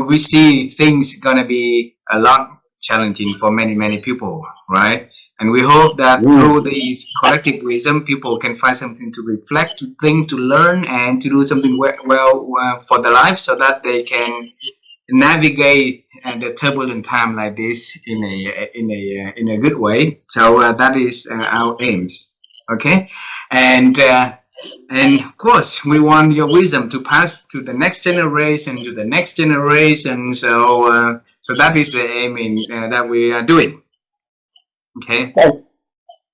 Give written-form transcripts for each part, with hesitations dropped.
we see things gonna be a lot challenging for many people, right? And we hope that through this collective wisdom, people can find something to reflect, to think, to learn, and to do something well for their life, so that they can navigate the turbulent time like this in a good way. So that is our aims. Okay, and of course we want your wisdom to pass to the next generation, to the next generation. So that is the aim that we are doing. Okay.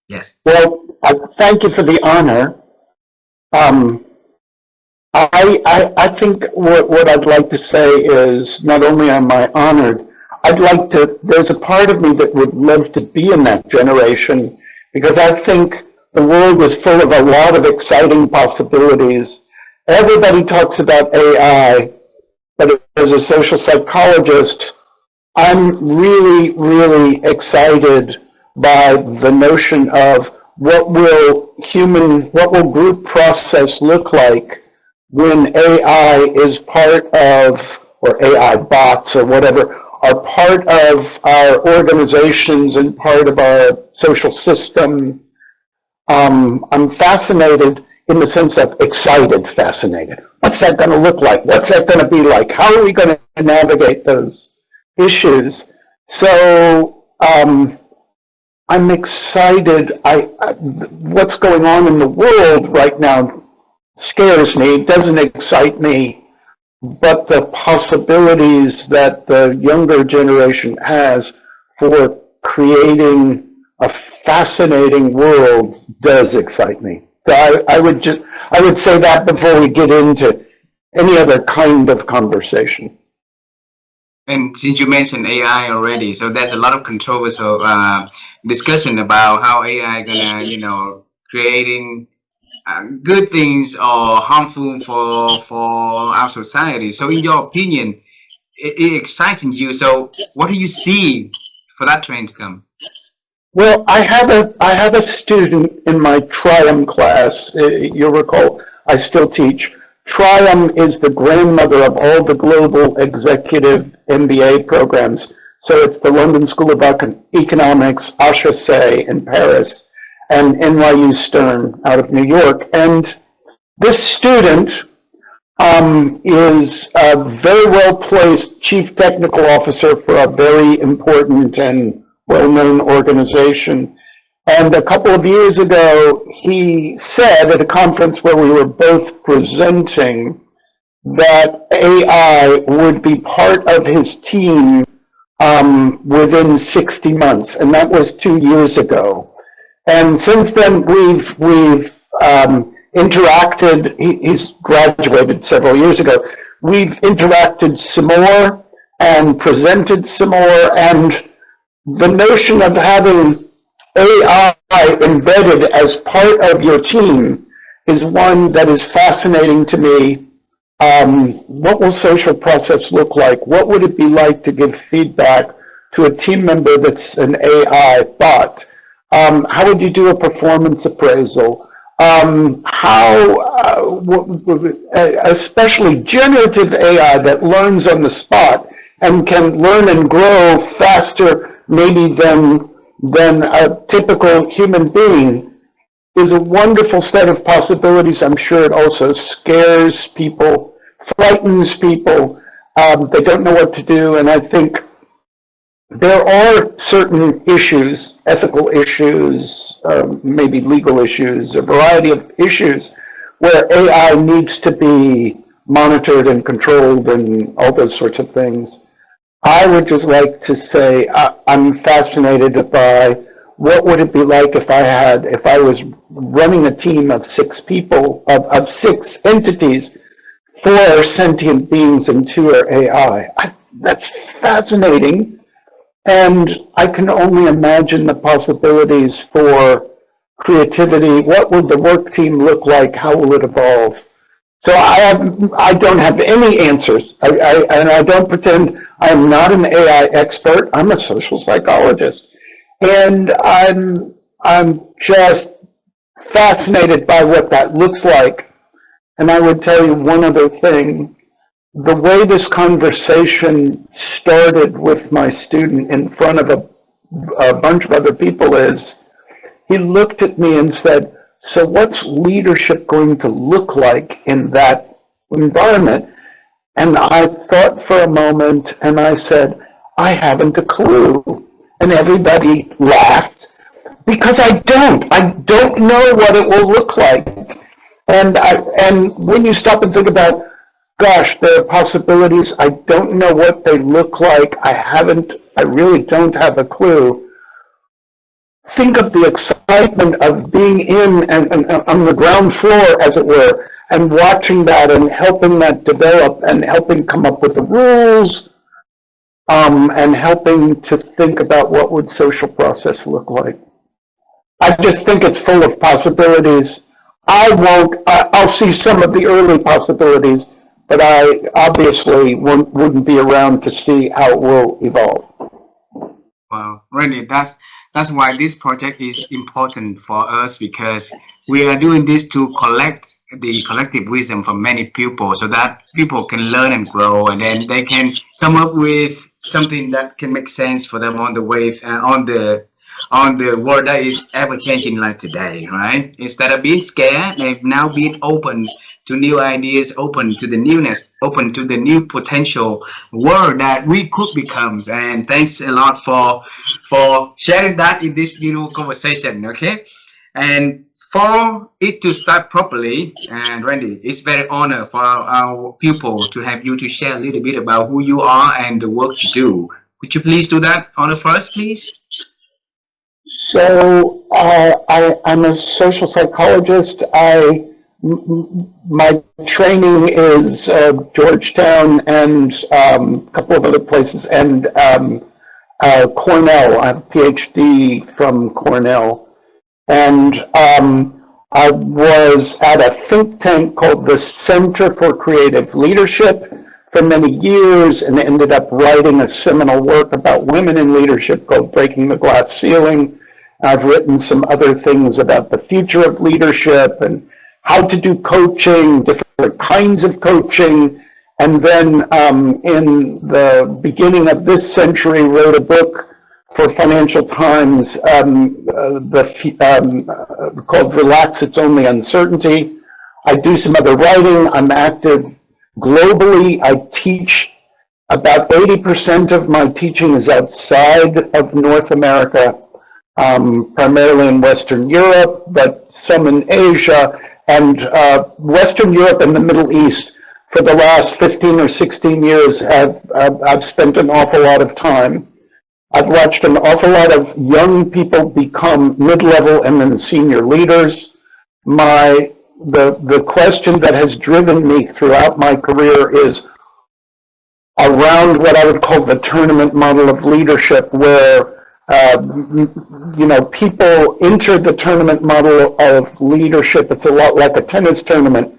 Yes. Well, thank you for the honor. I think what I'd like to say is, not only am I honored, there's a part of me that would love to be in that generation, because I think the world is full of a lot of exciting possibilities. Everybody talks about AI, but as a social psychologist, I'm really excited by the notion of what will group process look like when AI is part of, or AI bots or whatever, are part of our organizations and part of our social system. I'm fascinated in the sense of excited, fascinated. What's that going to look like? What's that going to be like? How are we going to navigate those issues? So I'm excited. What's going on in the world right now scares me, doesn't excite me, but the possibilities that the younger generation has for creating a fascinating world does excite me. So I would say that before we get into any other kind of conversation. And since you mentioned AI already, so there's a lot of controversial discussion about how AI gonna, creating good things or harmful for our society. So in your opinion, it exciting you. So what do you see for that trend to come? Well, I have a student in my Triumph class. You'll recall I still teach. Triumph is the grandmother of all the global executive MBA programs. So it's the London School of Economics, HEC in Paris, and NYU Stern out of New York. And this student is a very well-placed chief technical officer for a very important and well-known organization. And a couple of years ago, he said at a conference where we were both presenting that AI would be part of his team within 60 months, and that was 2 years ago. And since then, we've interacted. He's graduated several years ago. We've interacted some more and presented some more, and the notion of having AI embedded as part of your team is one that is fascinating to me. What will social process look like? What would it be like to give feedback to a team member that's an AI bot? How would you do a performance appraisal? Especially generative AI that learns on the spot and can learn and grow faster maybe than a typical human being, is a wonderful set of possibilities. I'm sure it also scares people, frightens people. They don't know what to do, and I think there are certain issues, ethical issues, maybe legal issues, a variety of issues where AI needs to be monitored and controlled and all those sorts of things. I would just like to say I'm fascinated by what would it be like if I was running a team of 6 people, of 6 entities, 4 are sentient beings and 2 are AI. That's fascinating. And I can only imagine the possibilities for creativity. What would the work team look like? How will it evolve? So I don't have any answers. And I don't pretend. I'm not an AI expert. I'm a social psychologist. And I'm just fascinated by what that looks like. And I would tell you one other thing. the way this conversation started with my student in front of a bunch of other people is, he looked at me and said, so what's leadership going to look like in that environment? And I thought for a moment and I said, I haven't a clue. And everybody laughed because I don't know what it will look like. And when you stop and think about, gosh, there are possibilities, I don't know what they look like, I really don't have a clue. Think of the excitement of being in and on the ground floor, as it were, and watching that and helping that develop and helping come up with the rules, and helping to think about what would social process look like. I just think it's full of possibilities. I'll see some of the early possibilities, but I obviously wouldn't be around to see how it will evolve. Well, really, that's why this project is important for us, because we are doing this to collect the collective wisdom from many people, so that people can learn and grow, and then they can come up with something that can make sense for them on the wave, on the world that is ever changing like today, right? Instead of being scared, they've now been open to new ideas, open to the newness, open to the new potential world that we could become. And thanks a lot for sharing that in this conversation, okay? And for it to start properly, and Randy, it's very honor for our people to have you to share a little bit about who you are and the work you do. Would you please do that honor first, please? So I'm a social psychologist. My training is Georgetown and a couple of other places, and Cornell. I have a PhD from Cornell. And I was at a think tank called the Center for Creative Leadership for many years, and ended up writing a seminal work about women in leadership called Breaking the Glass Ceiling. I've written some other things about the future of leadership and how to do coaching, different kinds of coaching. And then in the beginning of this century, wrote a book for Financial Times called Relax, It's Only Uncertainty. I do some other writing. I'm active globally. I teach. About 80% of my teaching is outside of North America, primarily in Western Europe, but some in Asia, and Western Europe and the Middle East. For the last 15 or 16 years, I've spent an awful lot of time. I've watched an awful lot of young people become mid-level and then senior leaders. The question that has driven me throughout my career is around what I would call the tournament model of leadership, where people enter the tournament model of leadership. It's a lot like a tennis tournament.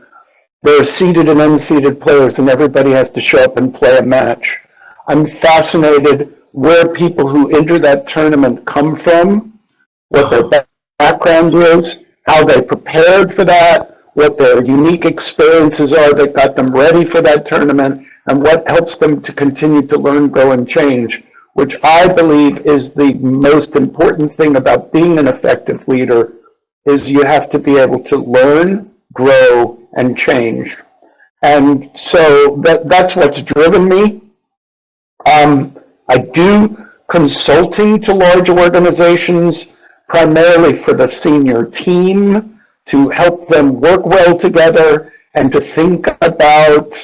There are seeded and unseeded players, and everybody has to show up and play a match. I'm fascinated where people who enter that tournament come from, what their background is, how they prepared for that, what their unique experiences are that got them ready for that tournament, and what helps them to continue to learn, grow, and change, which I believe is the most important thing about being an effective leader, is you have to be able to learn, grow, and change. And so that's what's driven me. I do consulting to large organizations, primarily for the senior team, to help them work well together and to think about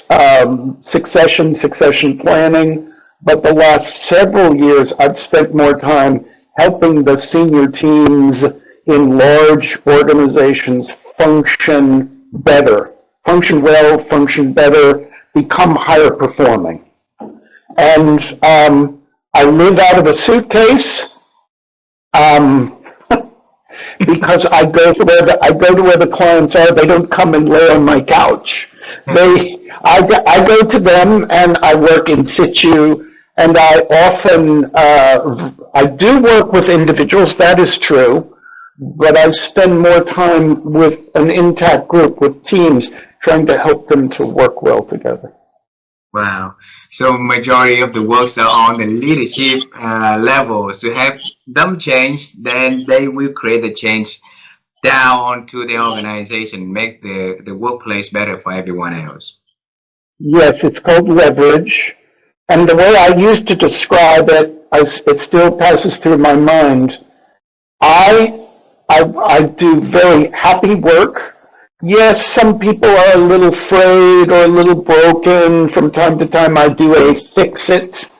succession planning. But the last several years, I've spent more time helping the senior teams in large organizations function better, function well, function better, become higher performing. And I live out of a suitcase because I go to where the clients are. They don't come and lay on my couch. I go to them and I work in situ. And I often I do work with individuals. That is true. But I spend more time with an intact group, with teams, trying to help them to work well together. Wow. So majority of the works are on the leadership levels. To have them change, then they will create the change down to the organization, make the workplace better for everyone else. Yes, it's called leverage. And the way I used to describe it, it still passes through my mind. I, I do very happy work. Yes, some people are a little frayed or a little broken. From time to time, I do a fix it.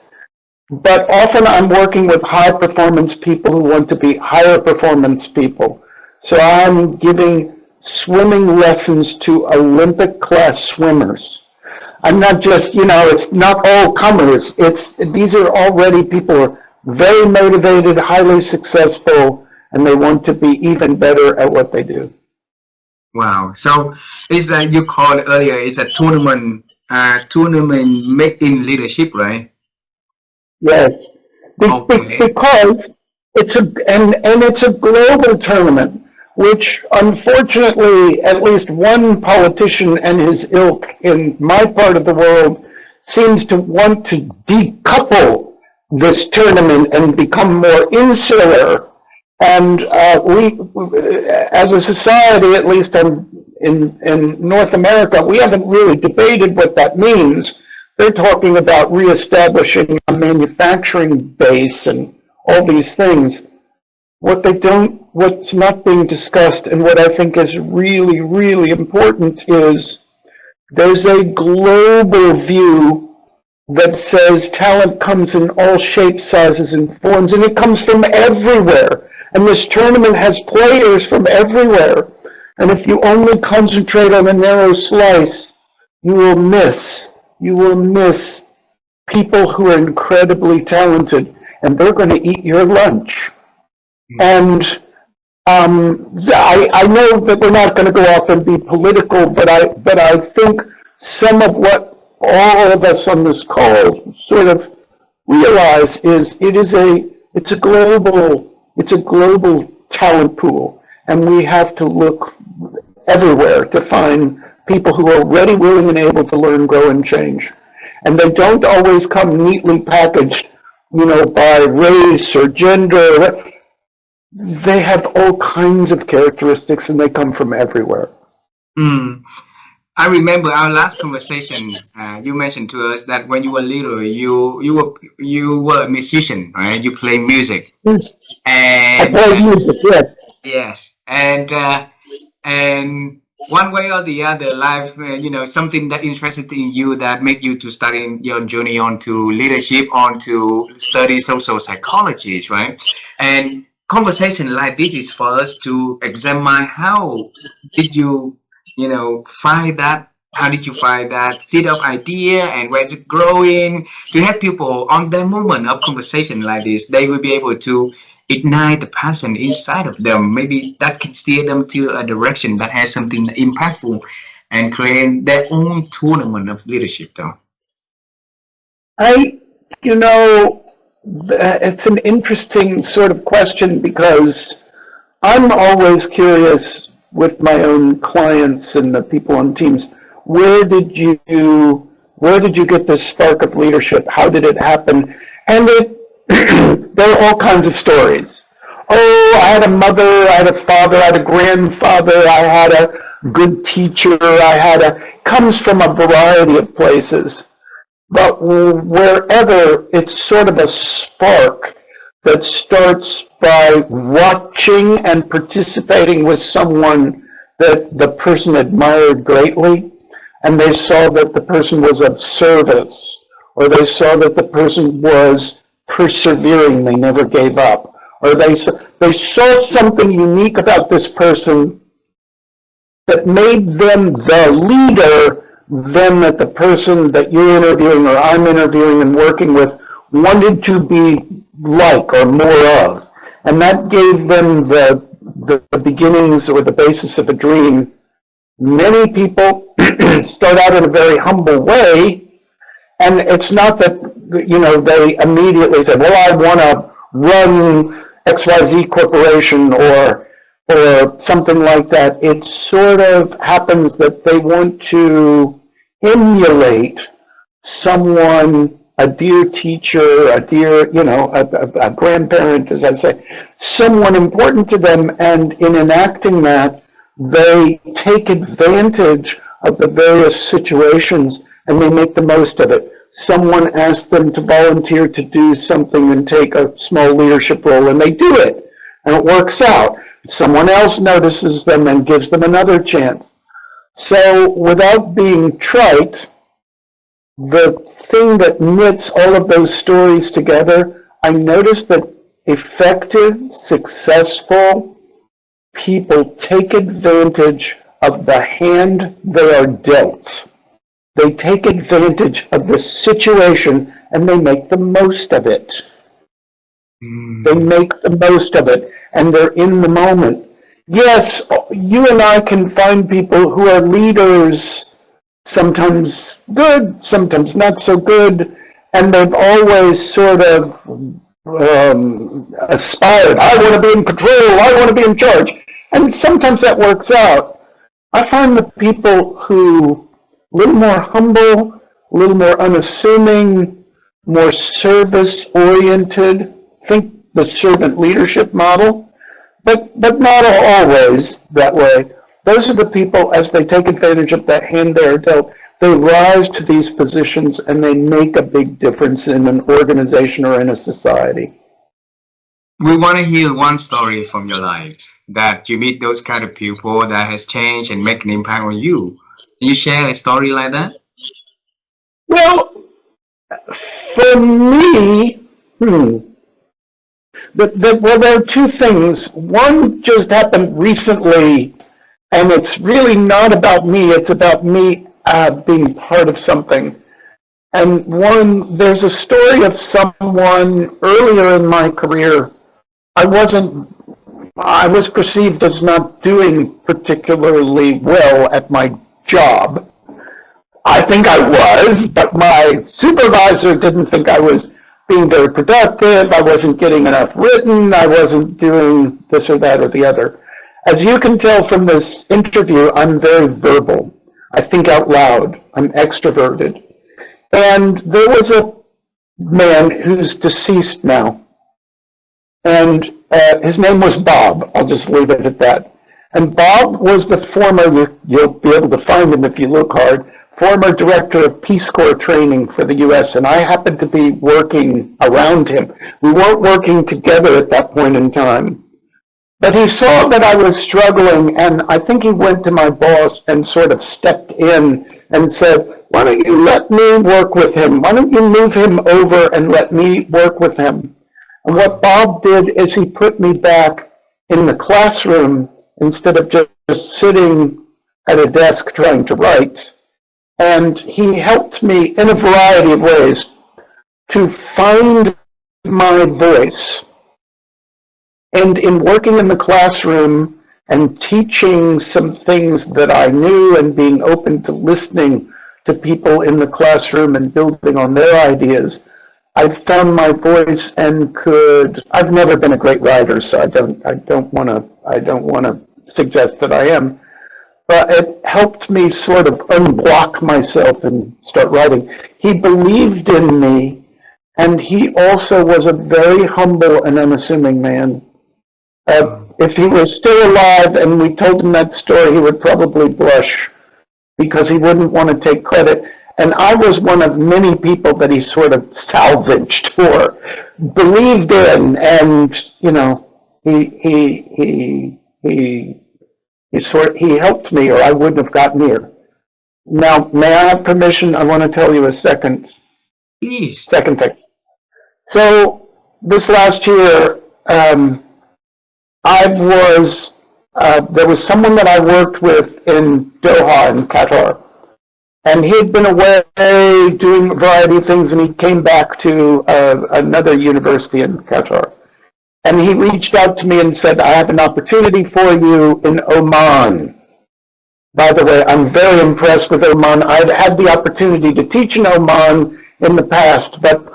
But often I'm working with high performance people who want to be higher performance people. So I'm giving swimming lessons to Olympic class swimmers. I'm not just, it's not all comers. These are already people who are very motivated, highly successful, and they want to be even better at what they do. Wow. So it's like you called earlier, it's a tournament made in leadership, right? Yes, Okay. because and it's a global tournament, which unfortunately at least one politician and his ilk in my part of the world seems to want to decouple this tournament and become more insular. And we, as a society, at least in North America, we haven't really debated what that means. They're talking about reestablishing a manufacturing base and all these things. What's not being discussed, and what I think is really, really important, is there's a global view that says talent comes in all shapes, sizes, and forms, and it comes from everywhere. And this tournament has players from everywhere. And if you only concentrate on a narrow slice, you will miss. You will miss people who are incredibly talented, and they're going to eat your lunch. And I know that we're not going to go off and be political, but I think some of what all of us on this call sort of realize is it's a global talent pool, and we have to look everywhere to find people who are ready, willing, and able to learn, grow, and change. And they don't always come neatly packaged, by race or gender. They have all kinds of characteristics, and they come from everywhere. Mm. I remember our last conversation. You mentioned to us that when you were little, you were a musician, right? You play music, Yes. I and play music, yes. yes, and one way or the other, life, something that interested in you that made you to start in your journey onto leadership, onto study social psychology, right? And conversation like this is for us to examine how did you, find that. How did you find that seed of idea and where is it growing? To have people on the moment of conversation like this, they will be able to ignite the passion inside of them. Maybe that can steer them to a direction that has something impactful and create their own tournament of leadership, though. I, you know, it's an interesting sort of question because I'm always curious with my own clients and the people on teams. Where did you, where did you get this spark of leadership? How did it happen? And there are all kinds of stories. Oh, I had a mother, I had a father, I had a grandfather, I had a good teacher, comes from a variety of places. But wherever, it's sort of a spark that starts by watching and participating with someone that the person admired greatly, and they saw that the person was of service, or they saw that the person was persevering, they never gave up, or they saw something unique about this person that made them the leader, then that the person that you're interviewing or I'm interviewing and working with wanted to be like or more of. And that gave them the beginnings or the basis of a dream. Many people start out in a very humble way, and it's not that, they immediately say, well, I want to run XYZ Corporation or something like that. It sort of happens that they want to emulate someone, a dear teacher, a dear, a grandparent, as I say, someone important to them, and in enacting that, they take advantage of the various situations and they make the most of it. Someone asks them to volunteer to do something and take a small leadership role, and they do it, and it works out. Someone else notices them and gives them another chance. So without being trite, the thing that knits all of those stories together, I noticed that effective, successful people take advantage of the hand they are dealt. They take advantage of the situation and they make the most of it. They make the most of it, and they're in the moment. Yes, you and I can find people who are leaders, sometimes good, sometimes not so good, and they've always sort of aspired, I want to be in control, I want to be in charge. And sometimes that works out. I find the people who a little more humble, a little more unassuming, more service-oriented, think the servant leadership model, but not always that way. Those are the people, as they take advantage of that hand they are dealt, they rise to these positions and they make a big difference in an organization or in a society. We want to hear one story from your life that you meet those kind of people that has changed and make an impact on you. Can you share a story like that? Well, for me, well, there are two things. One just happened recently, and it's really not about me. It's about me being part of something. And there's a story of someone earlier in my career. I was perceived as not doing particularly well at my job. I think I was, but my supervisor didn't think I was being very productive. I wasn't getting enough written. I wasn't doing this or that or the other. As you can tell from this interview, I'm very verbal. I think out loud. I'm extroverted. And there was a man who's deceased now. And his name was Bob. I'll just leave it at that. And Bob was the former, you'll be able to find him if you look hard, former director of Peace Corps training for the U.S., and I happened to be working around him. We weren't working together at that point in time. But he saw that I was struggling, and I think he went to my boss and sort of stepped in and said, why don't you let me work with him? Why don't you move him over and let me work with him? And what Bob did is he put me back in the classroom instead of just sitting at a desk trying to write. And he helped me in a variety of ways to find my voice. And in working in the classroom and teaching some things that I knew and being open to listening to people in the classroom and building on their ideas, I found my voice and I've never been a great writer, so I don't want to suggest that I am. But it helped me sort of unblock myself and start writing. He believed in me, and he also was a very humble and unassuming man. If he were still alive and we told him that story, he would probably blush because he wouldn't want to take credit. And I was one of many people that he sort of salvaged or believed in, and he helped me, or I wouldn't have gotten here. Now, may I have permission? I want to tell you a second. Please. Second thing. So this last year, there was someone that I worked with in Doha in Qatar. And he had been away doing a variety of things, and he came back to another university in Qatar. And he reached out to me and said, I have an opportunity for you in Oman. By the way, I'm very impressed with Oman. I've had the opportunity to teach in Oman in the past, but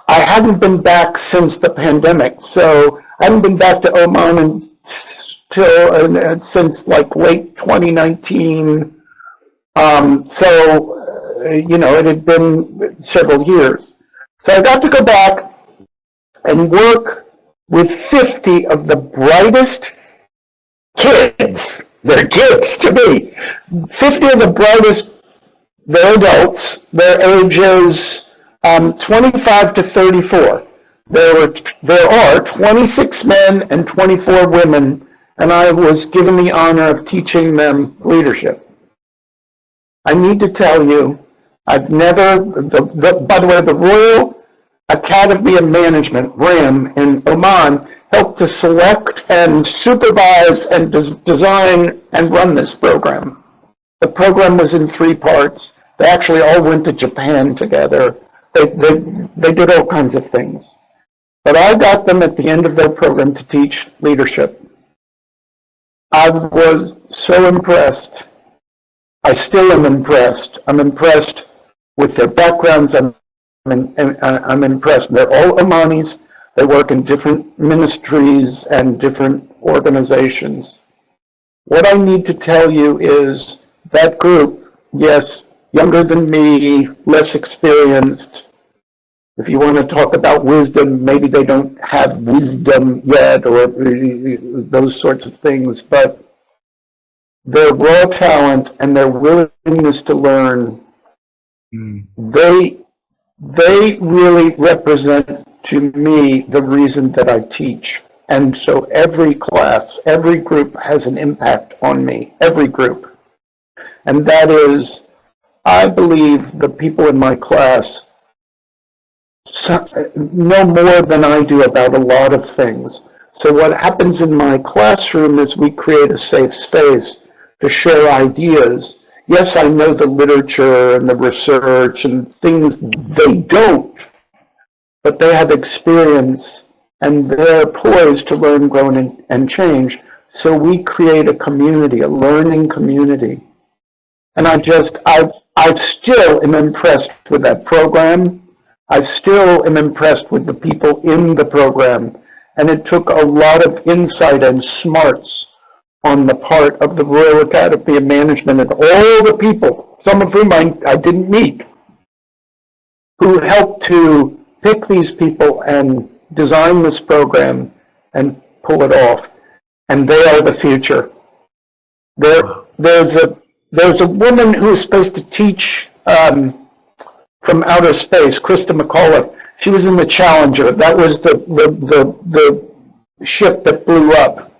I hadn't been back since the pandemic. So I haven't been back to Oman since like late 2019. So it had been several years. So I got to go back and work with 50 of the brightest kids. They're kids to me. 50 of the brightest, they're adults. Their ages 25 to 34. There are 26 men and 24 women, and I was given the honor of teaching them leadership. I need to tell you, I've never, by the way, the Royal Academy of Management, RAM, in Oman, helped to select and supervise and design and run this program. The program was in 3 parts. They actually all went to Japan together. They did all kinds of things. But I got them at the end of their program to teach leadership. I was so impressed. I still am impressed. I'm impressed with their backgrounds. I'm impressed. They're all Omanis. They work in different ministries and different organizations. What I need to tell you is that group, yes, younger than me, less experienced. If you want to talk about wisdom, maybe they don't have wisdom yet or those sorts of things, but their raw talent and their willingness to learn, they really represent to me the reason that I teach. And so every class, every group has an impact on me, every group. And that is, I believe the people in my class know more than I do about a lot of things. So what happens in my classroom is we create a safe space to share ideas. Yes, I know the literature and the research and things they don't, but they have experience and they're poised to learn, grow, and change. So we create a community, a learning community. And I still am impressed with that program. I still am impressed with the people in the program. And it took a lot of insight and smarts on the part of the Royal Academy of Management and all the people, some of whom I didn't meet, who helped to pick these people and design this program and pull it off. And they are the future. There's a woman who is supposed to teach from outer space, Krista McAuliffe. She was in the Challenger. That was the ship that blew up.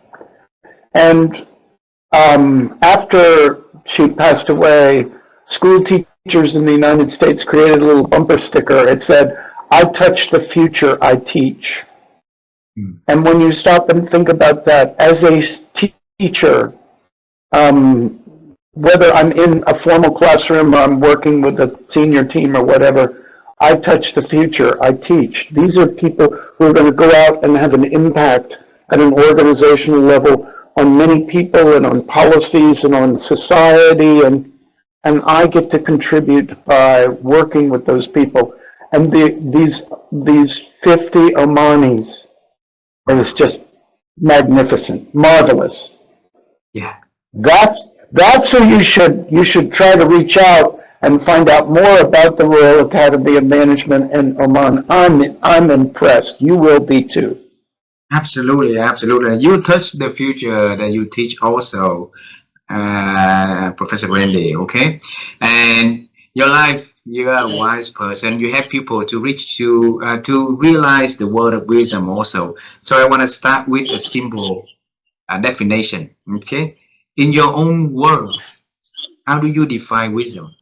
And after she passed away, school teachers in the United States created a little bumper sticker. It said, "I touch the future, I teach." And when you stop and think about that, as a teacher, whether I'm in a formal classroom or I'm working with a senior team or whatever, I touch the future, I teach. These are people who are going to go out and have an impact at an organizational level on many people and on policies and on society, and I get to contribute by working with those people. And these 50 Omanis, it was just magnificent, marvelous. Yeah. That's who you should try to reach out and find out more about the Royal Academy of Management in Oman. I'm impressed. You will be too. Absolutely, absolutely. You touch the future that you teach also, Professor Randy, okay? And your life, you are a wise person. You have people to reach to realize the word of wisdom also. So I want to start with a simple definition, okay? In your own words, how do you define wisdom?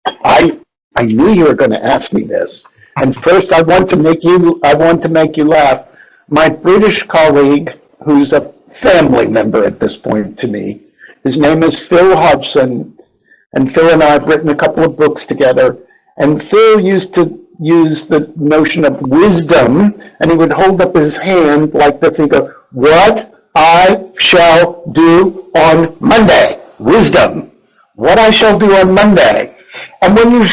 I knew you were going to ask me this. And first, I want to make you laugh. My British colleague, who's a family member at this point to me, his name is Phil Hodgson, and Phil and I have written a couple of books together. And Phil used to use the notion of wisdom, and he would hold up his hand like this and go, "What I shall do on Monday." Wisdom. What I shall do on Monday. And when you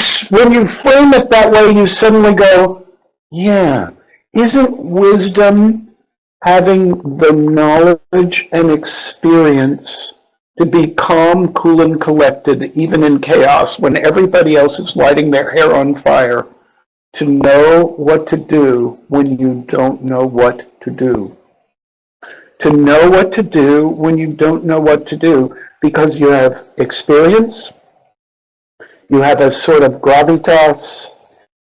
frame it that way, you suddenly go, yeah, isn't wisdom having the knowledge and experience to be calm, cool, and collected, even in chaos, when everybody else is lighting their hair on fire, to know what to do when you don't know what to do. To know what to do when you don't know what to do, because you have experience, you have a sort of gravitas,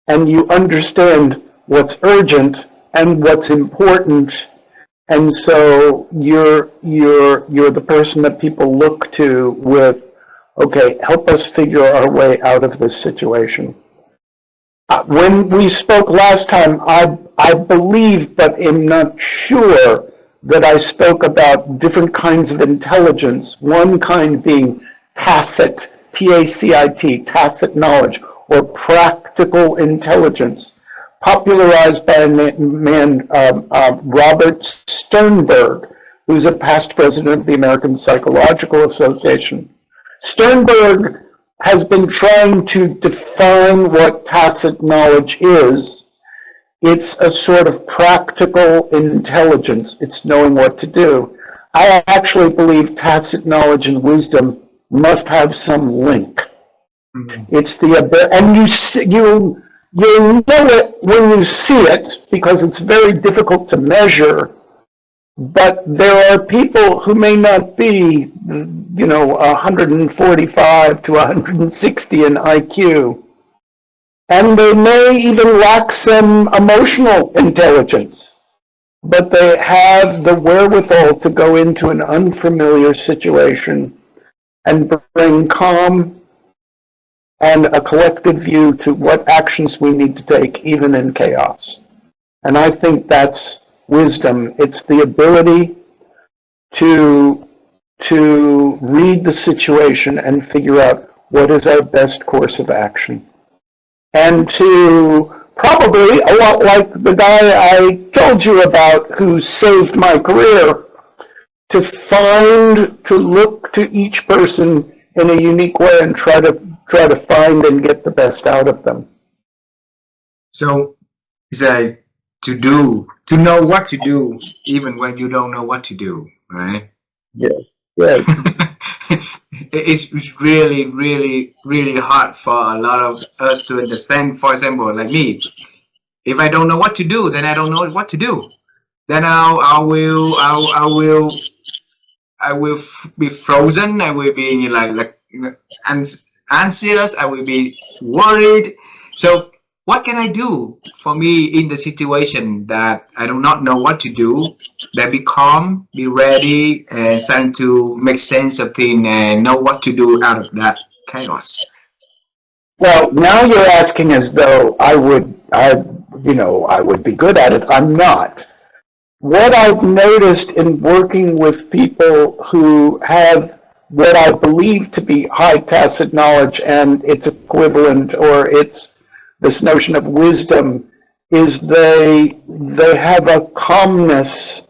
and you understand what's urgent and what's important. And so you're the person that people look to with, okay, help us figure our way out of this situation. When we spoke last time, I believe, but am not sure, that I spoke about different kinds of intelligence, one kind being tacit, T-A-C-I-T, tacit knowledge, or practical intelligence, popularized by a man, Robert Sternberg, who's a past president of the American Psychological Association. Sternberg has been trying to define what tacit knowledge is. It's a sort of practical intelligence. It's knowing what to do. I actually believe tacit knowledge and wisdom must have some link. Mm-hmm. It's the ability, and you know it when you see it, because it's very difficult to measure. But there are people who may not be, 145 to 160 in IQ. And they may even lack some emotional intelligence, but they have the wherewithal to go into an unfamiliar situation and bring calm and a collective view to what actions we need to take, even in chaos. And I think that's wisdom. It's the ability to read the situation and figure out what is our best course of action. And to probably, a lot like the guy I told you about who saved my career, to look to each person in a unique way and try to find and get the best out of them. So it's like to know what to do, even when you don't know what to do, right? Yes. Yes. It's really, really, really hard for a lot of us to understand. For example, like me, if I don't know what to do, then I don't know what to do. Then I will be frozen. I will be like anxious. I will be worried. So what can I do for me in the situation that I do not know what to do? Then be calm, be ready, and start to make sense of things and know what to do out of that chaos. Well, now you're asking as though I would be good at it. I'm not. What I've noticed in working with people who have what I believe to be high tacit knowledge and its equivalent, or it's this notion of wisdom, is they have a calmness,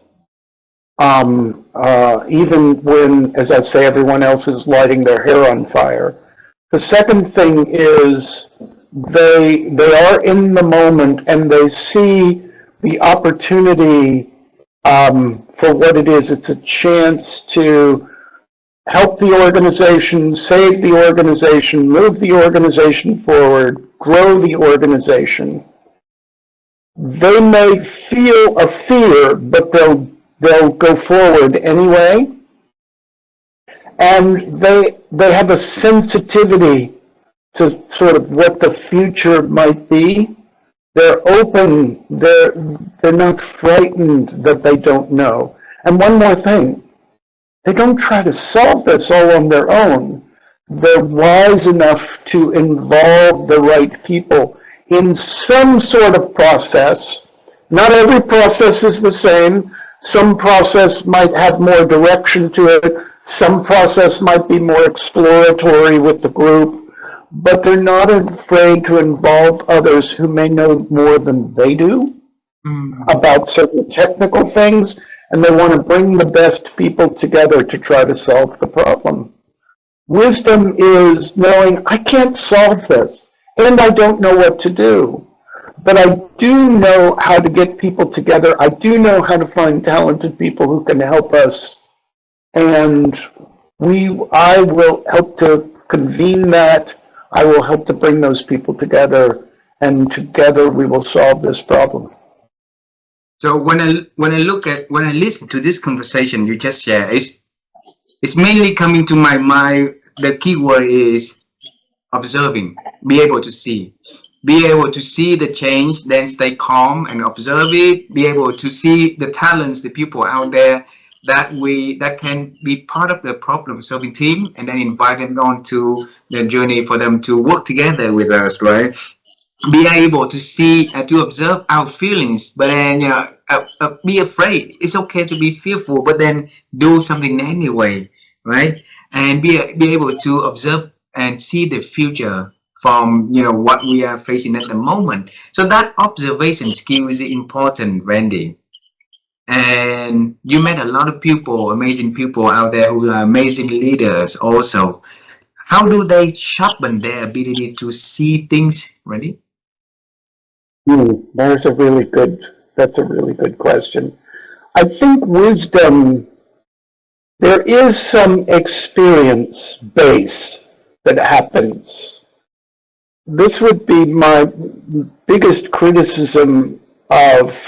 even when, as I say, everyone else is lighting their hair on fire. The second thing is they are in the moment and they see the opportunity for what it is. It's a chance to help the organization, save the organization, move the organization forward, grow the organization. They may feel a fear, but they'll go forward anyway. And they have a sensitivity to sort of what the future might be. They're open, they're not frightened that they don't know. And one more thing, they don't try to solve this all on their own. They're wise enough to involve the right people in some sort of process. Not every process is the same. Some process might have more direction to it. Some process might be more exploratory with the group. But they're not afraid to involve others who may know more than they do about certain technical things, and they want to bring the best people together to try to solve the problem. Wisdom is knowing, I can't solve this, and I don't know what to do, but I do know how to get people together. I do know how to find talented people who can help us, and I will help to convene that. I will help to bring those people together, and together we will solve this problem. So when I listen to this conversation you just shared, it's mainly coming to my mind. The key word is observing. Be able to see. Be able to see the change, then stay calm and observe it. Be able to see the talents, the people out there that can be part of the problem solving team, and then invite them on to the journey for them to work together with us, right? Be able to see to observe our feelings, but then be afraid. It's okay to be fearful, but then do something anyway, right? And be able to observe and see the future from what we are facing at the moment. So that observation skill is important, Randy. And you met a lot of people, amazing people out there who are amazing leaders also. How do they sharpen their ability to see things, Randy? That's a really good question. I think wisdom, there is some experience base that happens. This would be my biggest criticism of,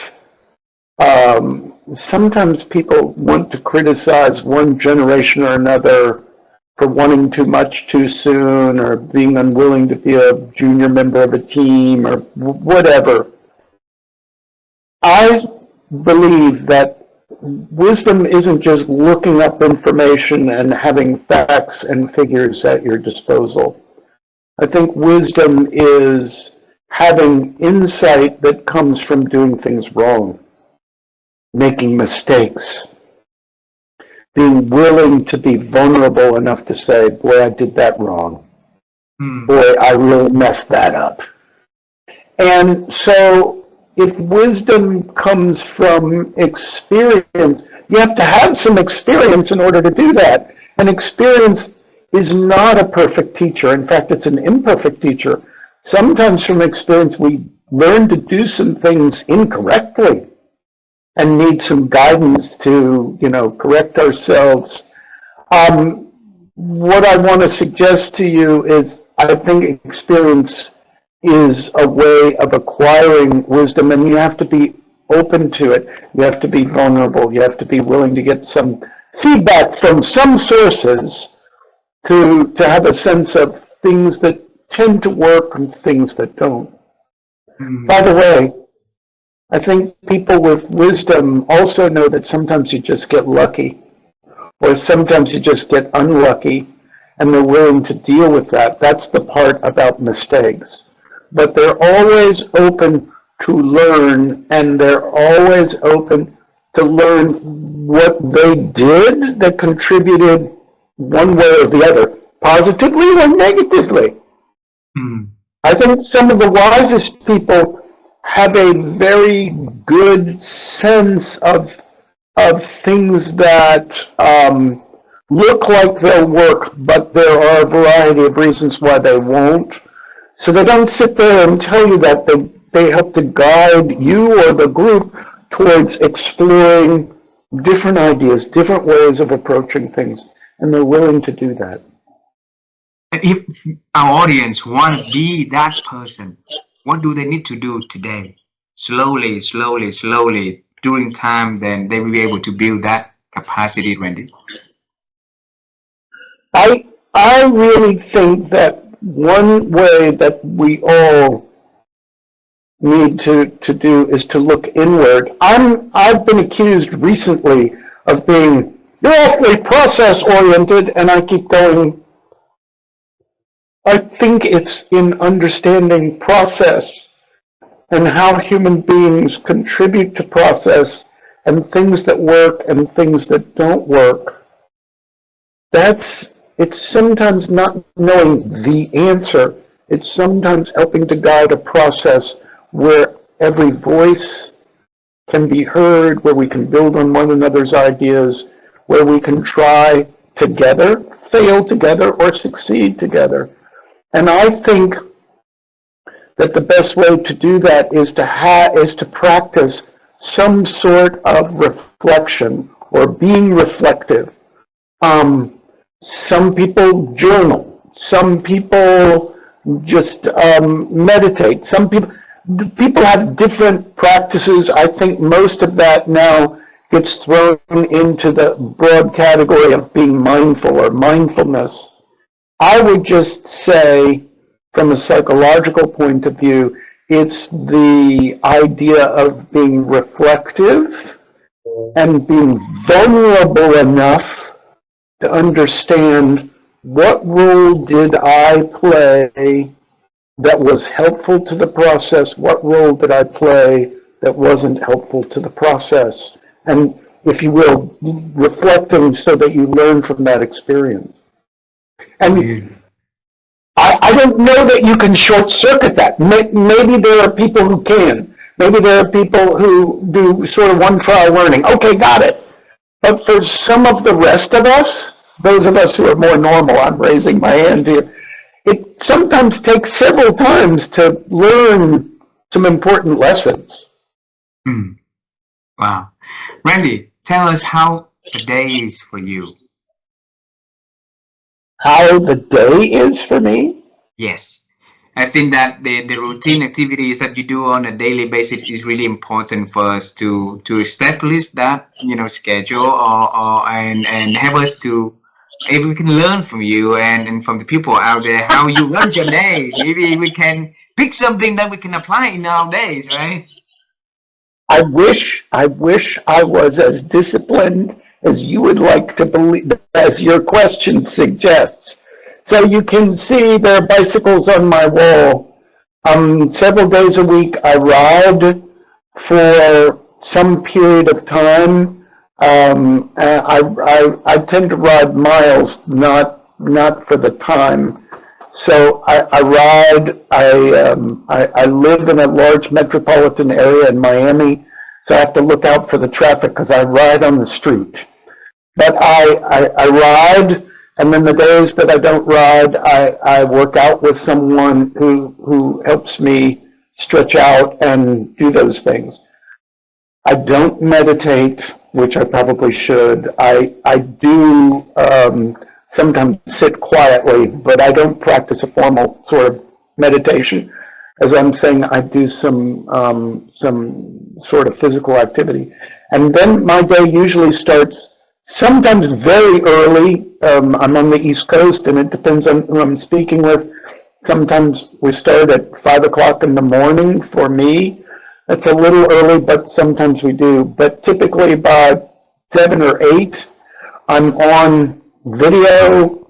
sometimes people want to criticize one generation or another for wanting too much too soon, or being unwilling to be a junior member of a team, or whatever. I believe that wisdom isn't just looking up information and having facts and figures at your disposal. I think wisdom is having insight that comes from doing things wrong, making mistakes, being willing to be vulnerable enough to say, boy, I did that wrong. Boy, I really messed that up. And so if wisdom comes from experience, you have to have some experience in order to do that. And experience is not a perfect teacher. In fact, it's an imperfect teacher. Sometimes from experience, we learn to do some things incorrectly and need some guidance to, correct ourselves. What I want to suggest to you is, I think experience is a way of acquiring wisdom, and you have to be open to it. You have to be vulnerable. You have to be willing to get some feedback from some sources to have a sense of things that tend to work and things that don't. By the way, I think people with wisdom also know that sometimes you just get lucky, or sometimes you just get unlucky, and they're willing to deal with that. That's the part about mistakes. But they're always open to learn, and they're always open to learn what they did that contributed one way or the other, positively or negatively. I think some of the wisest people have a very good sense of things that look like they'll work, but there are a variety of reasons why they won't. So they don't sit there and tell you that. They help to guide you or the group towards exploring different ideas, different ways of approaching things, and they're willing to do that. And if our audience want to be that person, what do they need to do today? Slowly, slowly, slowly, during time, then they will be able to build that capacity, Randy. I really think that one way that we all need to do is to look inward. I've been accused recently of being, you're awfully process oriented, and I keep going, I think it's in understanding process and how human beings contribute to process, and things that work and things that don't work. It's sometimes not knowing the answer. It's sometimes helping to guide a process where every voice can be heard, where we can build on one another's ideas, where we can try together, fail together, or succeed together. And I think that the best way to do that is to practice some sort of reflection or being reflective. Some people journal. Some people just meditate. People have different practices. I think most of that now gets thrown into the broad category of being mindful or mindfulness. I would just say, from a psychological point of view, it's the idea of being reflective and being vulnerable enough to understand what role did I play that was helpful to the process, what role did I play that wasn't helpful to the process, and if you will, reflecting so that you learn from that experience. And I don't know that you can short circuit that. Maybe there are people who can. Maybe there are people who do sort of one trial learning. Okay, got it. But for some of the rest of us, those of us who are more normal, I'm raising my hand here, it sometimes takes several times to learn some important lessons. Wow. Randy, tell us how the day is for you. How the day is for me? Yes. I think that the routine activities that you do on a daily basis is really important for us to establish that, schedule or and have us to, if we can learn from you and from the people out there how you run your day. Maybe we can pick something that we can apply in our days, right? I wish I was as disciplined as you would like to believe, as your question suggests. So you can see there are bicycles on my wall. Several days a week I ride for some period of time. I tend to ride miles, not for the time. So I ride. I live in a large metropolitan area in Miami, so I have to look out for the traffic because I ride on the street. But I ride, and then the days that I don't ride, I work out with someone who helps me stretch out and do those things. I don't meditate, which I probably should. I do sometimes sit quietly, but I don't practice a formal sort of meditation. As I'm saying, I do some sort of physical activity, and then my day usually starts sometimes very early. I'm on the East Coast, and it depends on who I'm speaking with. Sometimes we start at 5 o'clock in the morning for me. That's a little early, but sometimes we do. But typically by 7 or 8, I'm on video.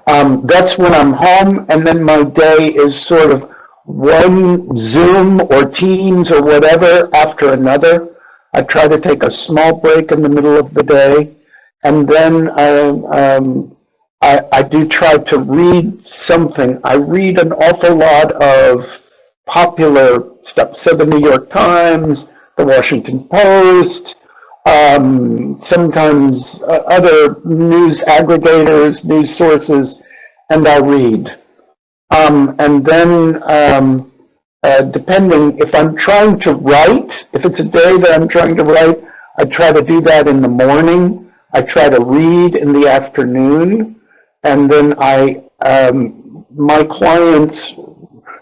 That's when I'm home, and then my day is sort of one Zoom or Teams or whatever after another. I try to take a small break in the middle of the day, and then I do try to read something. I read an awful lot of popular stuff. So the New York Times, the Washington Post, sometimes other news aggregators, news sources, and I read. And then depending, if I'm trying to write, if it's a day that I'm trying to write, I try to do that in the morning. I try to read in the afternoon, and then my clients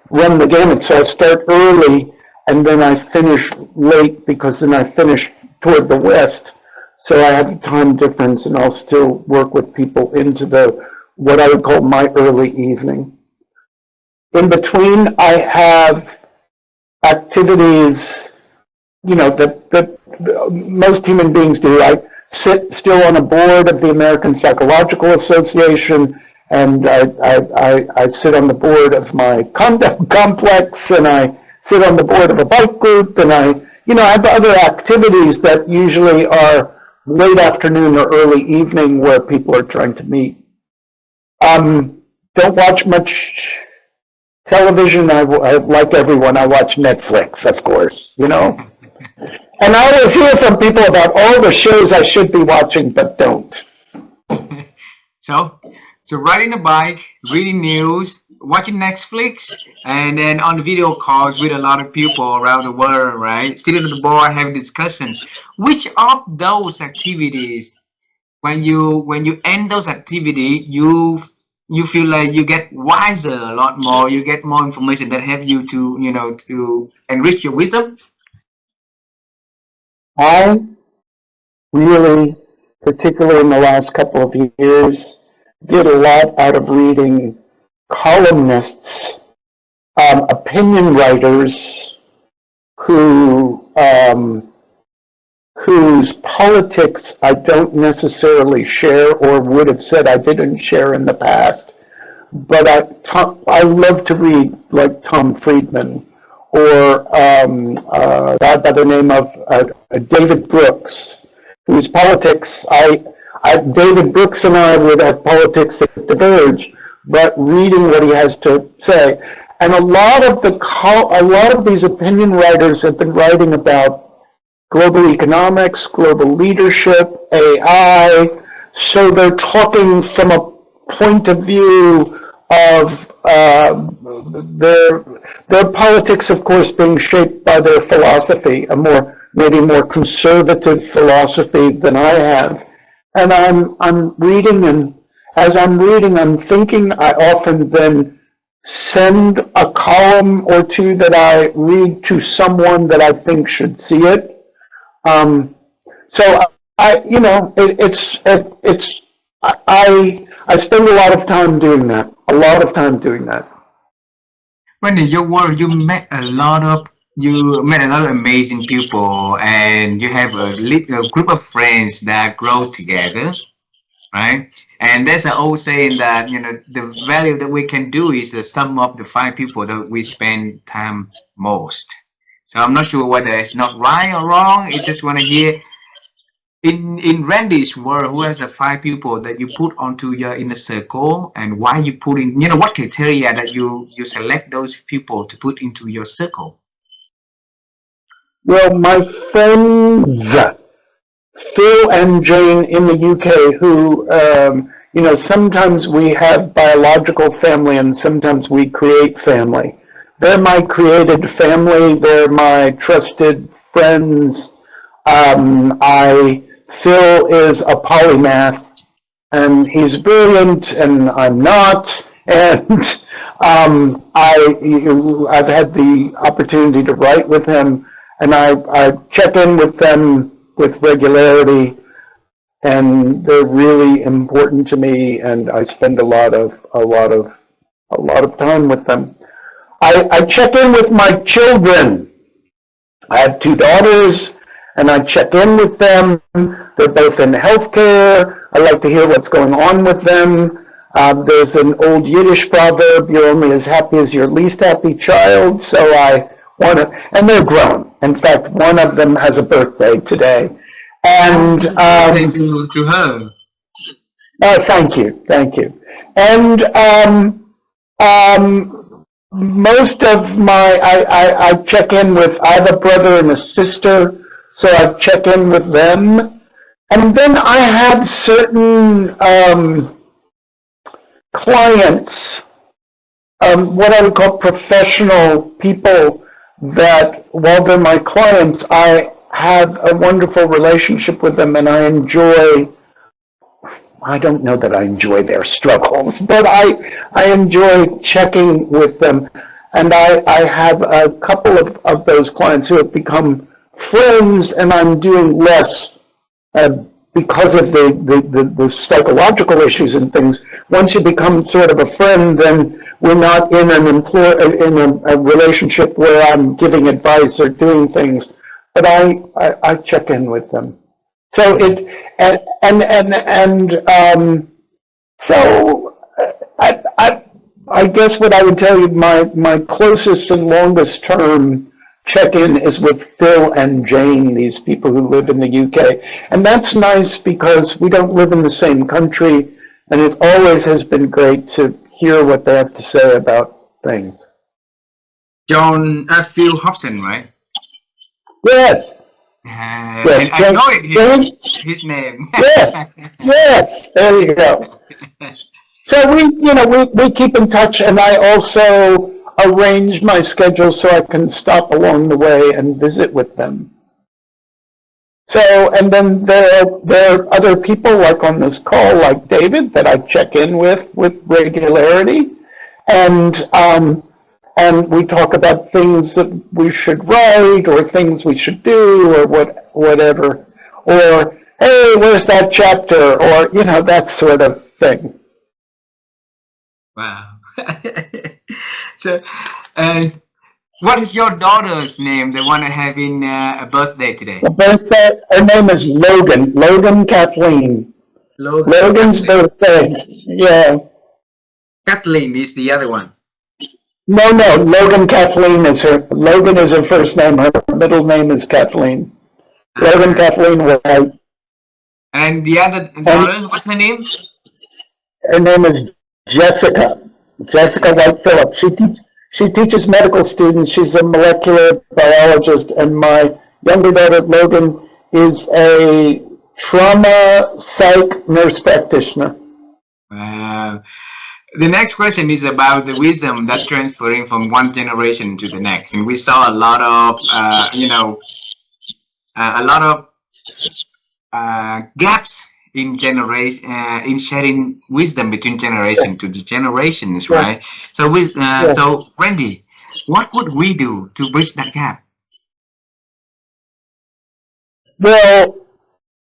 run the gamut. So I start early, and then I finish late because then I finish toward the west. So I have a time difference, and I'll still work with people into what I would call my early evening. In between, I have activities, that most human beings do. I sit still on a board of the American Psychological Association, and I sit on the board of my conduct complex, and I sit on the board of a bike group, and I have other activities that usually are late afternoon or early evening where people are trying to meet. Don't watch much television. I like everyone, I watch Netflix, of course, And I always hear from people about all the shows I should be watching but don't. So riding a bike, reading news, watching Netflix, and then on video calls with a lot of people around the world, right? Sitting at the bar having discussions. Which of those activities when you end those activity, you feel like you get wiser a lot more. You get more information that help you to to enrich your wisdom. I really, particularly in the last couple of years, did a lot out of reading columnists, opinion writers who whose politics I don't necessarily share or would have said I didn't share in the past. But I love to read like Tom Friedman or a guy by the name of David Brooks, whose politics David Brooks and I would have politics that diverge, but reading what he has to say, and a lot of these opinion writers have been writing about global economics, global leadership, AI. So they're talking from a point of view of their politics, of course, being shaped by their philosophy, maybe more conservative philosophy than I have. And I'm reading, and as I'm reading, I'm thinking. I often then send a column or two that I read to someone that I think should see it. So I spend a lot of time doing that. A lot of time doing that. When in your world, you met a lot of amazing people, and you have a group of friends that grow together, right? And there's an old saying that the value that we can do is the sum of the five people that we spend time most. So I'm not sure whether it's not right or wrong. I just want to hear in Randy's world, who has the five people that you put onto your inner circle, and why you put in, what criteria that you select those people to put into your circle. Well, my friends Phil and Jane in the UK, who sometimes we have biological family and sometimes we create family. They're my created family. They're my trusted friends. Phil is a polymath, and he's brilliant, and I'm not. And I've had the opportunity to write with him, and I check in with them with regularity, and they're really important to me, and I spend a lot of time with them. I check in with my children. I have two daughters, and I check in with them. They're both in healthcare. I like to hear what's going on with them. There's an old Yiddish proverb, you're only as happy as your least happy child. So I want to, and they're grown. In fact, one of them has a birthday today. And To her. thank you. And most of I check in with, I have a brother and a sister, so I check in with them. And then I have certain clients, what I would call professional people, that while they're my clients, I have a wonderful relationship with them, and I don't know that I enjoy their struggles, but I enjoy checking with them. And I have a couple of those clients who have become friends, and I'm doing less because of the psychological issues and things. Once you become sort of a friend, then we're not in a relationship where I'm giving advice or doing things, but I check in with them. So so I guess what I would tell you, my closest and longest term check-in is with Phil and Jane, these people who live in the UK. And that's nice because we don't live in the same country, and it always has been great to hear what they have to say about things. Phil Hobson, right? Yes. Yes, I know his name. Yes, there you go. So we keep in touch, and I also arrange my schedule so I can stop along the way and visit with them. So, and then there are other people like on this call, like David, that I check in with regularity, and we talk about things that we should write or things we should do or whatever, or hey, where's that chapter, or that sort of thing. Wow. So, what is your daughter's name? The one having a birthday today. The birthday. Her name is Logan. Logan Kathleen. Logan's birthday. Yeah. Kathleen is the other one. No. Logan Kathleen is her. Logan is her first name. Her middle name is Kathleen. Logan Kathleen White. And the other daughter, what's her name? Her name is Jessica. Jessica White Phillips. She teaches medical students. She's a molecular biologist, and my younger daughter Logan is a trauma psych nurse practitioner. The next question is about the wisdom that's transferring from one generation to the next, and we saw a lot of gaps in generation in sharing wisdom between generation to the generations, right? So so Randy, what would we do to bridge that gap? Well,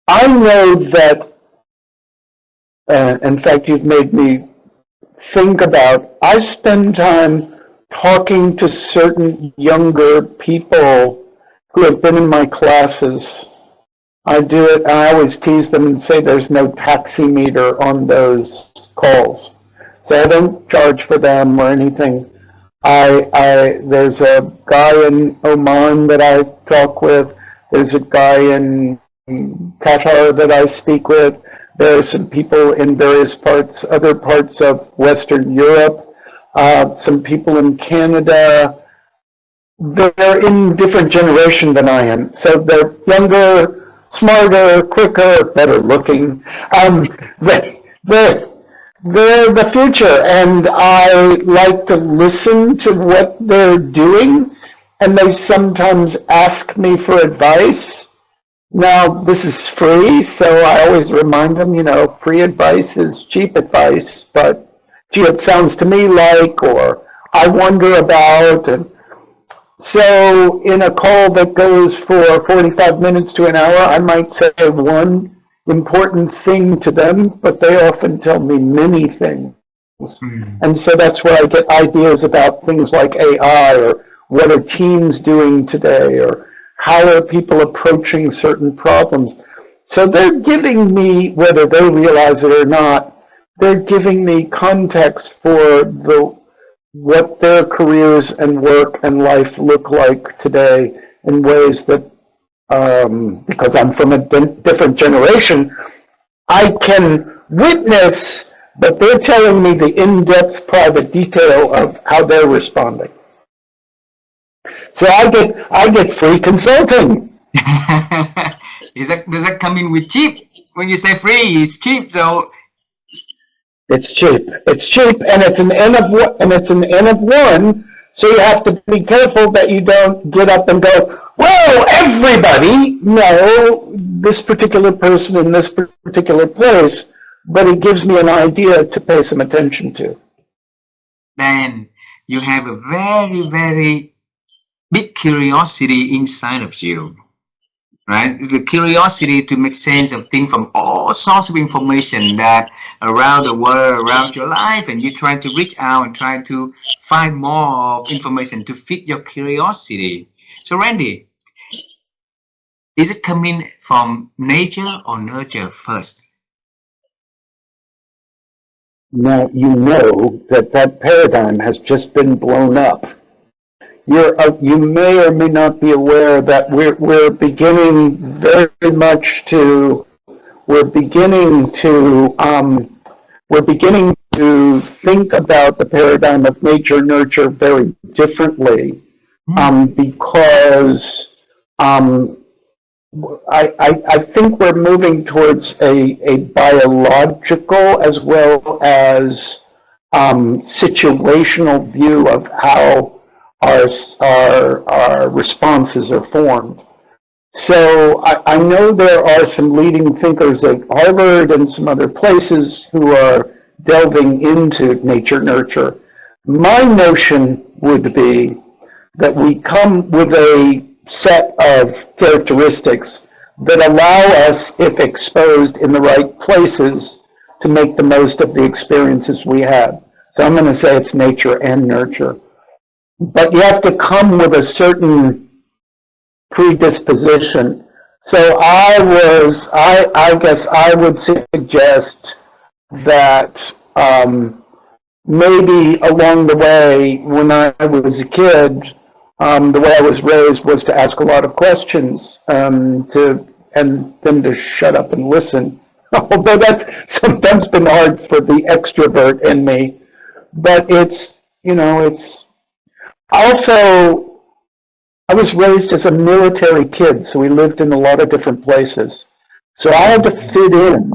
I know that in fact you've made me think about, I spend time talking to certain younger people who have been in my classes. I do it, I always tease them and say there's no taxi meter on those calls. So I don't charge for them or anything. There's a guy in Oman that I talk with. There's a guy in Qatar that I speak with. There are some people in various other parts of Western Europe, some people in Canada. They're in different generation than I am. So they're younger, smarter, quicker, better looking. They're the future, and I like to listen to what they're doing, and they sometimes ask me for advice. Now, this is free, so I always remind them, free advice is cheap advice, but gee, it sounds to me like, or I wonder about, and so in a call that goes for 45 minutes to an hour, I might say one important thing to them, but they often tell me many things. And so that's where I get ideas about things like AI, or what are teams doing today, or how are people approaching certain problems. So they're giving me, whether they realize it or not, they're giving me context for what their careers and work and life look like today in ways that, because I'm from a different generation, I can witness, but they're telling me the in-depth private detail of how they're responding. So I get free consulting. Does that come in with cheap? When you say free, it's cheap, so it's cheap. It's cheap, and it's an N of one. So you have to be careful that you don't get up and go, well, everybody, no, this particular person in this particular place, but it gives me an idea to pay some attention to. Then you have a very, very big curiosity inside of you, right? The curiosity to make sense of things from all sorts of information that around the world, around your life, and you try to reach out and try to find more information to fit your curiosity. So Randy, is it coming from nature or nurture first? Now, you know that paradigm has just been blown up. You may or may not be aware that we're beginning to think about the paradigm of nature nurture very differently, because I think we're moving towards a biological as well as situational view of how our responses are formed. So I know there are some leading thinkers at Harvard and some other places who are delving into nature nurture. My notion would be that we come with a set of characteristics that allow us, if exposed in the right places, to make the most of the experiences we have. So I'm going to say it's nature and nurture. But you have to come with a certain predisposition. So I guess I would suggest that maybe along the way, when I was a kid, the way I was raised was to ask a lot of questions, and then to shut up and listen. Although that's sometimes been hard for the extrovert in me, but it's also, I was raised as a military kid, so we lived in a lot of different places. So I had to fit in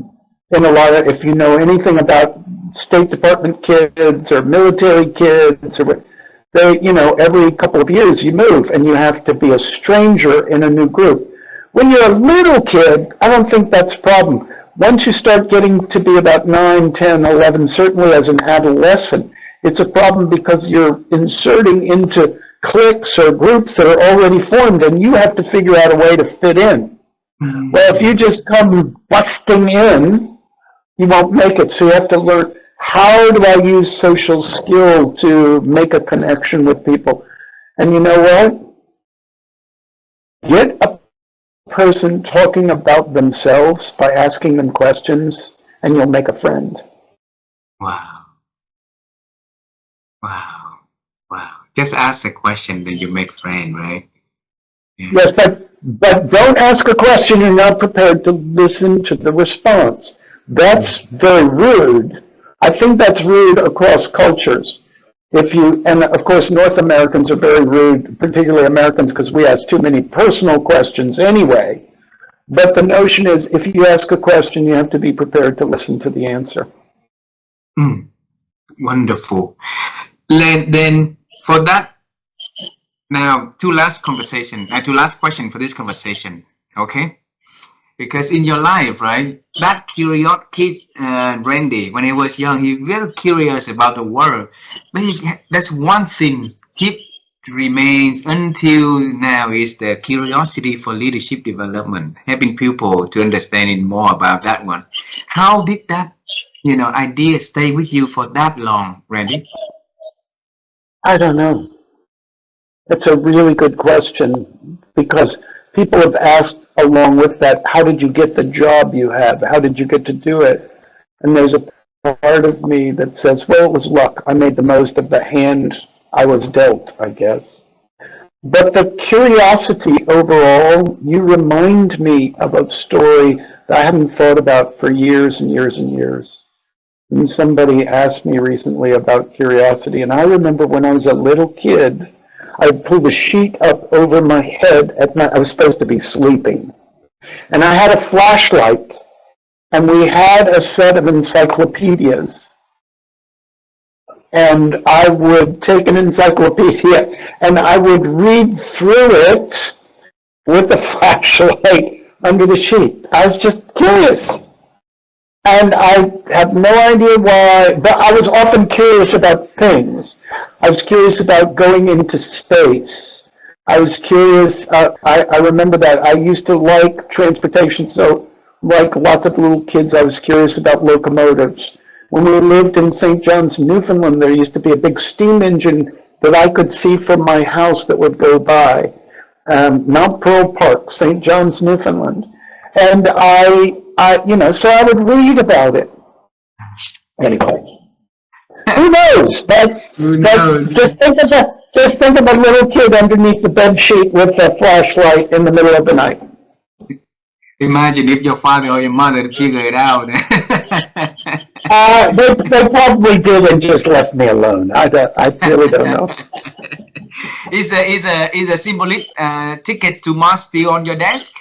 a lot of, if you know anything about State Department kids or military kids, or they, every couple of years you move and you have to be a stranger in a new group. When you're a little kid, I don't think that's a problem. Once you start getting to be about 9, 10, 11, certainly as an adolescent, it's a problem because you're inserting into cliques or groups that are already formed, and you have to figure out a way to fit in. Mm-hmm. Well, if you just come busting in, you won't make it. So you have to learn, how do I use social skill to make a connection with people? And you know what? Get a person talking about themselves by asking them questions, and you'll make a friend. Wow. Wow. Wow. Just ask a question, then you make friend, right? Yeah. Yes, but don't ask a question you're not prepared to listen to the response. That's very rude. I think that's rude across cultures. And of course, North Americans are very rude, particularly Americans, because we ask too many personal questions anyway. But the notion is, if you ask a question, you have to be prepared to listen to the answer. Wonderful. Then for that, now two last question for this conversation, okay? Because in your life, right, that curious kid, Randy, when he was young, he was very curious about the world. But that's one thing he remains until now, is the curiosity for leadership development, helping people to understand more about that one. How did that, idea stay with you for that long, Randy? I don't know. It's a really good question, because people have asked along with that, how did you get the job you have? How did you get to do it? And there's a part of me that says, well, it was luck. I made the most of the hand I was dealt, I guess. But the curiosity overall, you remind me of a story that I hadn't thought about for years and years and years. And somebody asked me recently about curiosity, and I remember when I was a little kid, I pulled a sheet up over my head at night. I was supposed to be sleeping. And I had a flashlight, and we had a set of encyclopedias. And I would take an encyclopedia, and I would read through it with the flashlight under the sheet. I was just curious. And I have no idea why, but I was often curious about things. I was curious about going into space. I was curious, I remember that. I used to like transportation, so like lots of little kids, I was curious about locomotives. When we lived in St. John's, Newfoundland, there used to be a big steam engine that I could see from my house that would go by. Mount Pearl Park, St. John's, Newfoundland. And so I would read about it. Anyway. Who knows? But just think of a little kid underneath the bed sheet with a flashlight in the middle of the night. Imagine if your father or your mother figured it out. They probably did and just left me alone. I really don't know. Is a symbolic ticket to Mars still on your desk?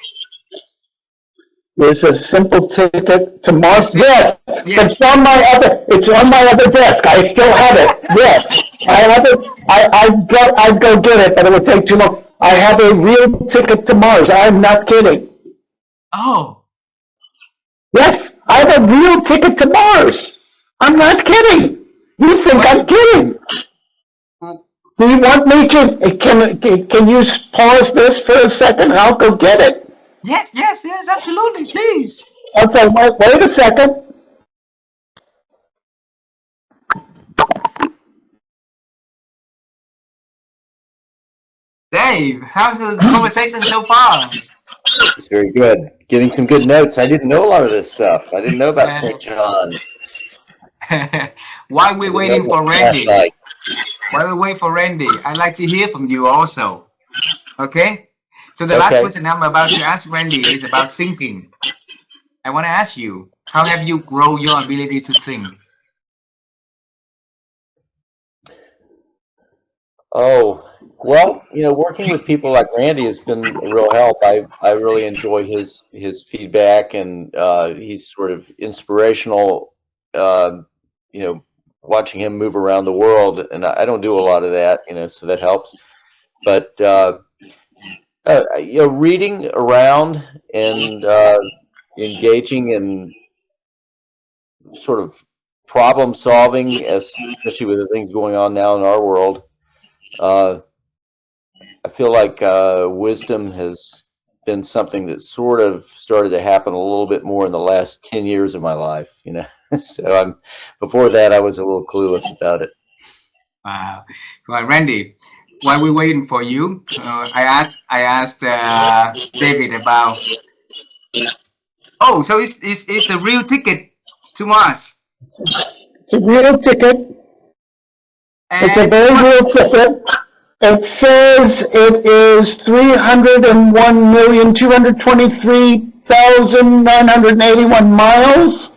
There's a simple ticket to Mars. Yes. It's on my other desk. I still have it. Yes, I have it. I'd go get it, but it would take too long. I have a real ticket to Mars. I'm not kidding. Oh, Yes, I have a real ticket to Mars. I'm not kidding. You think I'm kidding? Do you want me to, can you pause this for a second? I'll go get it. yes, absolutely, please. Okay, wait a second. Dave, how's the conversation so far? It's very good. Getting some good notes. I didn't know a lot of this stuff. I didn't know about St. John's. While we're waiting for Randy, I'd like to hear from you also. Okay? So the last question I'm about to ask Randy is about thinking. I want to ask you, how have you grown your ability to think? Oh, well, working with people like Randy has been a real help. I really enjoy his feedback, and he's sort of inspirational. Watching him move around the world, and I don't do a lot of that, so that helps. But reading around and engaging in sort of problem solving, especially with the things going on now in our world. I feel like wisdom has been something that sort of started to happen a little bit more in the last 10 years of my life, So before that, I was a little clueless about it. Wow. Well, Randy, while we're waiting for you, I asked David about. Oh, so it's a real ticket to Mars. It's a real ticket. And it's a very real ticket. It says it is 301,223,981 miles.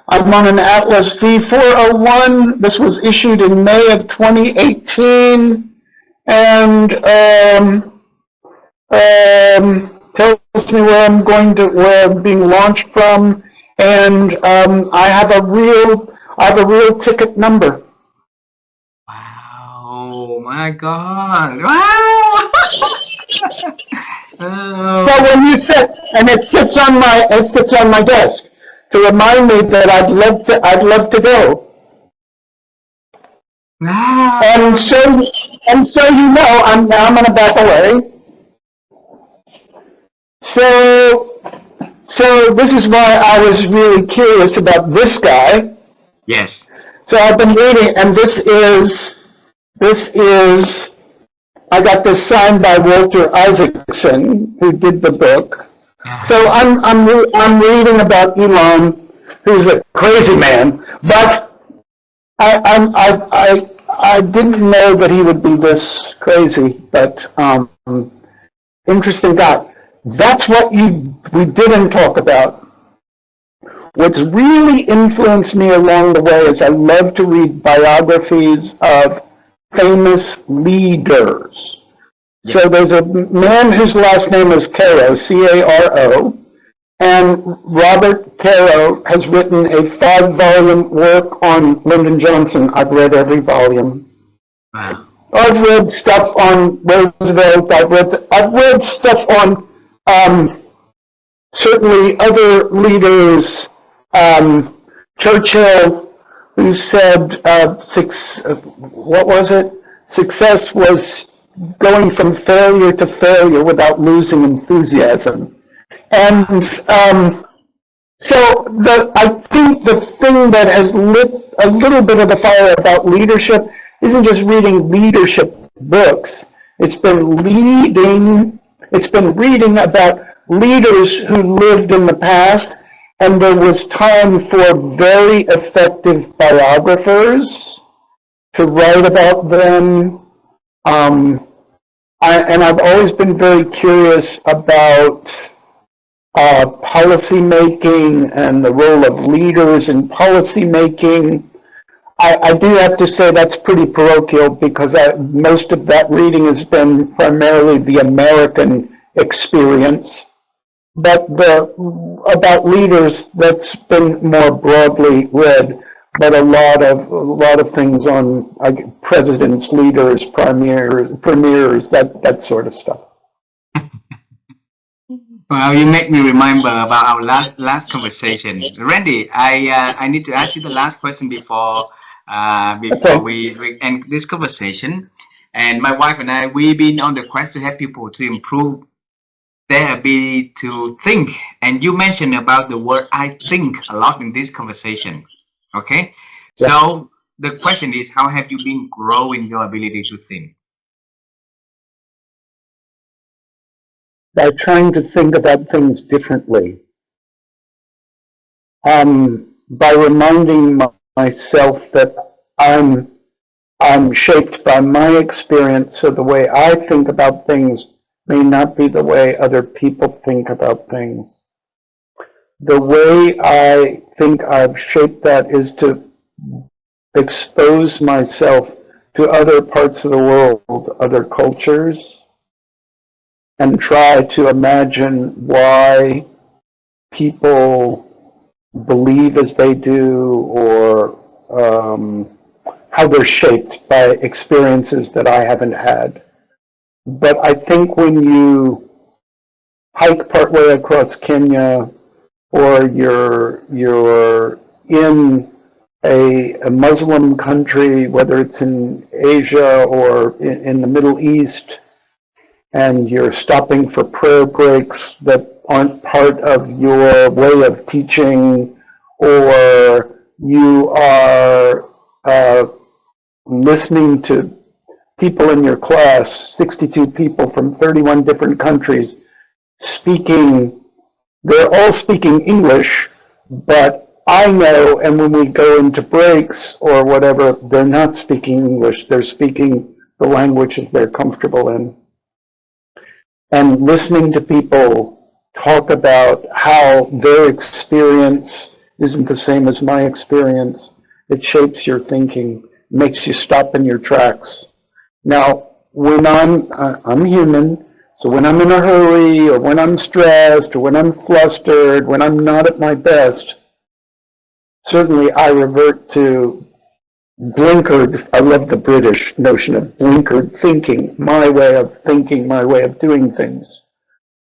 I'm on an Atlas V401. This was issued in May of 2018, and tells me where I'm being launched from, and I have a real ticket number. Wow! My God! Wow! So when you sit, and it sits on my desk to remind me that I'd love to go. Wow. And so I'm gonna back away. So this is why I was really curious about this guy. Yes. So I've been reading, and this is I got this signed by Walter Isaacson, who did the book. So I'm reading about Elon, who's a crazy man, but I didn't know that he would be this crazy. But interesting guy. That's what we didn't talk about. What's really influenced me along the way is I love to read biographies of famous leaders. Yes. So there's a man whose last name is Caro, C-A-R-O, and Robert Caro has written a 5-volume work on Lyndon Johnson. I've read every volume. Wow. I've read stuff on Roosevelt. I've read stuff on certainly other leaders. Churchill, who said, what was it? Success was going from failure to failure without losing enthusiasm. And so I think the thing that has lit a little bit of the fire about leadership isn't just reading leadership books. It's been reading about leaders who lived in the past, and there was time for very effective biographers to write about them. And I've always been very curious about policy making and the role of leaders in policy making. I do have to say that's pretty parochial, because most of that reading has been primarily the American experience. But about leaders, that's been more broadly read. But a lot of things on presidents, leaders, premiers, that sort of stuff. Well, you make me remember about our last conversation. Randy, I need to ask you the last question before Okay. we end this conversation. And my wife and I, we've been on the quest to help people to improve their ability to think. And you mentioned about the word "I think" a lot in this conversation. Okay, Yeah. so the question is, how have you been growing your ability to think? By trying to think about things differently. By reminding myself that I'm shaped by my experience, so the way I think about things may not be the way other people think about things. The way I think I've shaped that is to expose myself to other parts of the world, other cultures, and try to imagine why people believe as they do, or how they're shaped by experiences that I haven't had. But I think when you hike partway across Kenya, or you're in a Muslim country, whether it's in Asia or in the Middle East, and you're stopping for prayer breaks that aren't part of your way of teaching, or you are listening to people in your class, 62 people from 31 different countries, speaking, they're all speaking English, but I know, and when we go into breaks or whatever, they're not speaking English, they're speaking the languages they're comfortable in. And listening to people talk about how their experience isn't the same as my experience, it shapes your thinking, makes you stop in your tracks. Now, when I'm human, so when I'm in a hurry, or when I'm stressed, or when I'm flustered, when I'm not at my best, certainly I revert to blinkered. I love the British notion of blinkered thinking, my way of thinking, my way of doing things.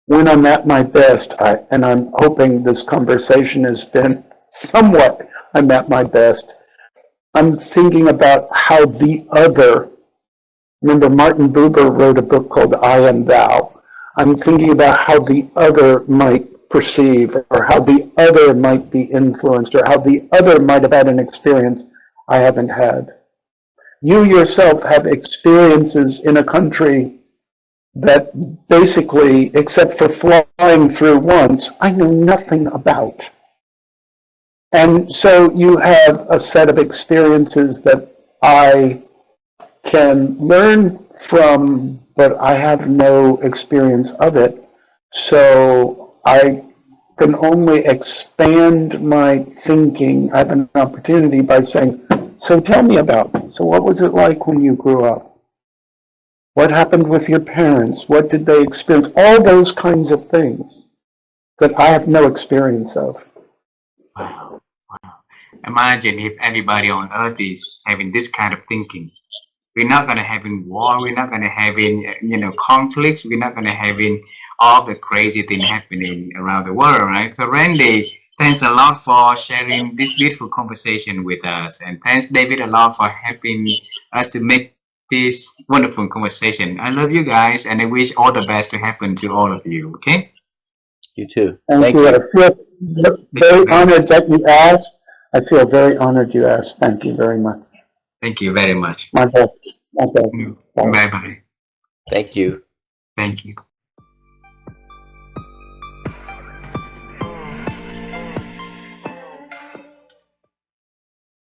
When I'm at my best, and I'm hoping this conversation has been somewhat, I'm at my best, I'm thinking about how the other. Remember, Martin Buber wrote a book called I Am Thou. I'm thinking about how the other might perceive, or how the other might be influenced, or how the other might have had an experience I haven't had. You yourself have experiences in a country that basically, except for flying through once, I know nothing about. And so you have a set of experiences that I can learn from, but I have no experience of it. So I can only expand my thinking. I have an opportunity by saying, so tell me about it. So what was it like when you grew up? What happened with your parents? What did they experience? All those kinds of things that I have no experience of. Wow, wow. Imagine if everybody on earth is having this kind of thinking. We're not going to having war. We're not going to having conflicts. We're not going to having all the crazy thing happening around the world, right? So Randy, thanks a lot for sharing this beautiful conversation with us, and thanks David a lot for helping us to make this wonderful conversation. I love you guys, and I wish all the best to happen to all of you. Okay? You too. Thank Thank you. I you. feel very honored that you asked. I feel very honored you asked. Thank you very much. Thank you very much. My best. My best. Bye. Bye bye. Thank you. Thank you.